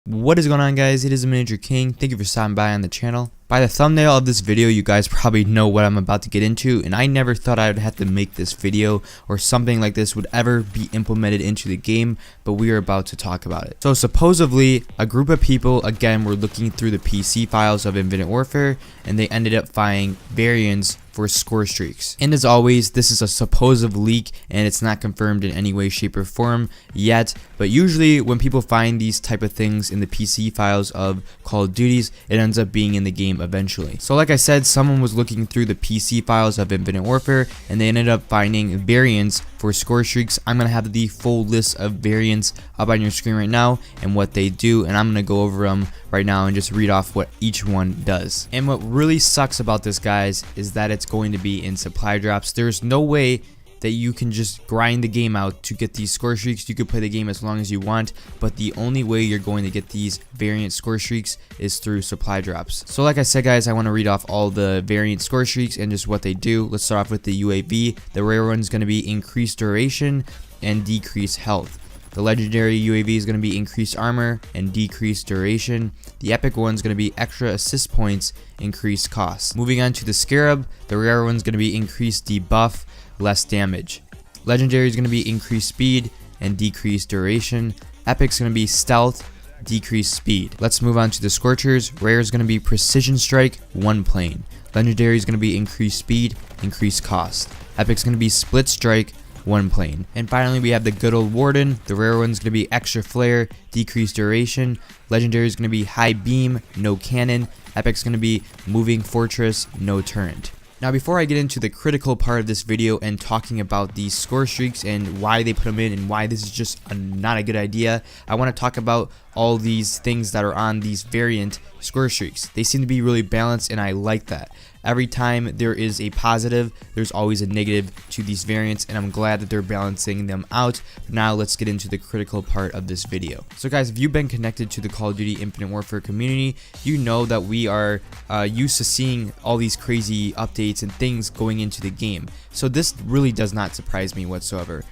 What is going on, guys? It is Miniature King. Thank you for stopping by on the channel. By the thumbnail of this video, you guys probably know what I'm about to get into, and I never thought I would have to make this video or something like this would ever be implemented into the game, but we are about to talk about it. So supposedly, a group of people again were looking through the PC files of Infinite Warfare, and they ended up finding variants for Scorestreaks. And as always, this is a supposed leak and it's not confirmed in any way, shape, or form yet, but usually when people find these type of things in the PC files of Call of Duties, it ends up being in the game eventually. So like I said, someone was looking through the PC files of Infinite Warfare and they ended up finding variants for Scorestreaks. I'm gonna have the full list of variants up on your screen right now and what they do, and I'm gonna go over them right now and just read off what each one does. And what really sucks about this, guys, is that it's going to be in supply drops. There's no way that you can just grind the game out to get these Scorestreaks. You could play the game as long as you want, but the only way you're going to get these variant Scorestreaks is through supply drops. So like I said, guys, I want to read off all the variant Scorestreaks and just what they do. Let's start off with the UAV. The rare one is going to be increased duration and decreased health. The legendary UAV is going to be increased armor and decreased duration. The epic one is going to be extra assist points, increased cost. Moving on to the Scarab, the rare one is going to be increased debuff, less damage. Legendary is going to be increased speed and decreased duration. Epic is going to be stealth, decreased speed. Let's move on to the Scorchers. Rare is going to be precision strike, one plane. Legendary is going to be increased speed, increased cost. Epic is going to be split strike, one plane. And finally, we have the good old Warden. The rare one is going to be extra flare, decreased duration. Legendary is going to be high beam, no cannon. Epic is going to be moving fortress, no turret. Now, before I get into the critical part of this video and talking about these Scorestreaks and why they put them in and why this is just not a good idea, I want to talk about all these things that are on these variant Scorestreaks. They seem to be really balanced, and I like that. Every time there is a positive, there's always a negative to these variants, and I'm glad that they're balancing them out. Now let's get into the critical part of this video. So guys, if you've been connected to the Call of Duty Infinite Warfare community, you know that we are used to seeing all these crazy updates and things going into the game. So this really does not surprise me whatsoever.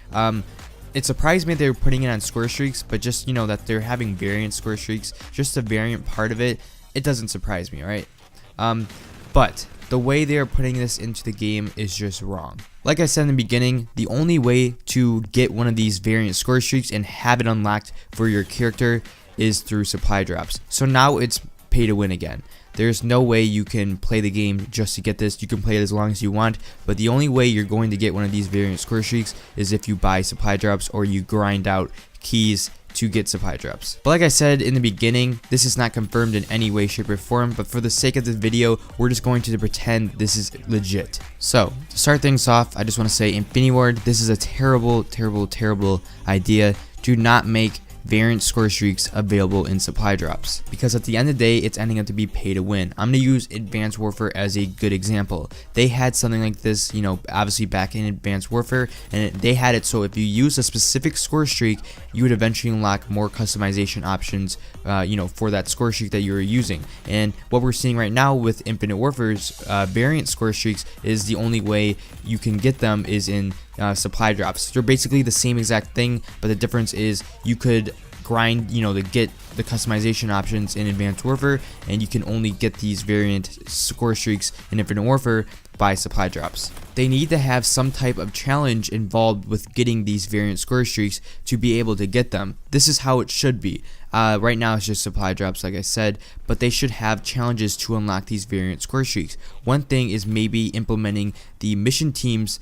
It surprised me they were putting it on Scorestreaks, but just, you know, that they're having variant Scorestreaks, just the variant part of it, it doesn't surprise me, alright? But the way they are putting this into the game is just wrong. Like I said in the beginning, the only way to get one of these variant Scorestreaks and have it unlocked for your character is through supply drops. So now it's pay to win again. There's no way you can play the game just to get this. You can play it as long as you want, but the only way you're going to get one of these variant Scorestreaks is if you buy supply drops or you grind out keys to get supply drops. But like I said in the beginning, this is not confirmed in any way, shape, or form, but for the sake of this video, we're just going to pretend this is legit. So to start things off, I just want to say, Infinity Ward, this is a terrible, terrible, terrible idea. Do not make variant Scorestreaks available in supply drops, because at the end of the day, it's ending up to be pay to win. I'm going to use Advanced Warfare as a good example. They had something like this, you know, obviously back in Advanced Warfare, and they had it so if you use a specific Scorestreak, you would eventually unlock more customization options, you know, for that Scorestreak that you're using. And what we're seeing right now with Infinite Warfare's variant Scorestreaks is the only way you can get them is in supply drops. They're basically the same exact thing, but the difference is you could grind, you know, to get the customization options in Advanced Warfare, and you can only get these variant Scorestreaks in Infinite Warfare by supply drops. They need to have some type of challenge involved with getting these variant Scorestreaks to be able to get them. This is how it should be. Right now it's just supply drops, like I said, but they should have challenges to unlock these variant Scorestreaks. One thing is maybe implementing the mission teams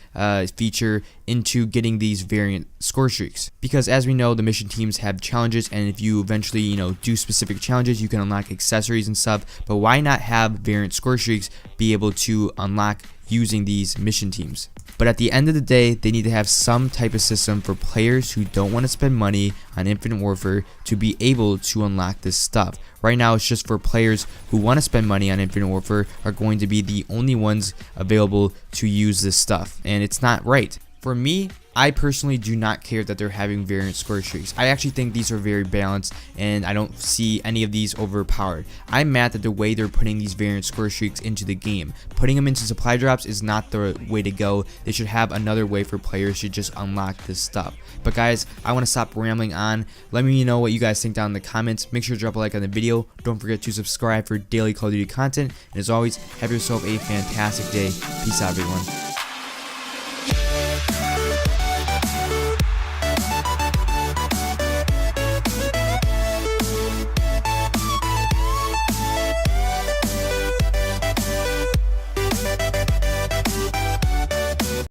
feature into getting these variant Scorestreaks, because as we know, the mission teams have challenges, and if you eventually, you know, do specific challenges, you can unlock accessories and stuff. But why not have variant Scorestreaks be able to unlock using these mission teams? But at the end of the day, they need to have some type of system for players who don't want to spend money on Infinite Warfare to be able to unlock this stuff. Right now, it's just for players who want to spend money on Infinite Warfare are going to be the only ones available to use this stuff, and it's not right. For me, I personally do not care that they're having variant score streaks. I actually think these are very balanced, and I don't see any of these overpowered. I'm mad that the way they're putting these variant score streaks into the game. Putting them into supply drops is not the way to go. They should have another way for players to just unlock this stuff. But guys, I want to stop rambling on. Let me know what you guys think down in the comments. Make sure to drop a like on the video. Don't forget to subscribe for daily Call of Duty content. And as always, have yourself a fantastic day. Peace out, everyone.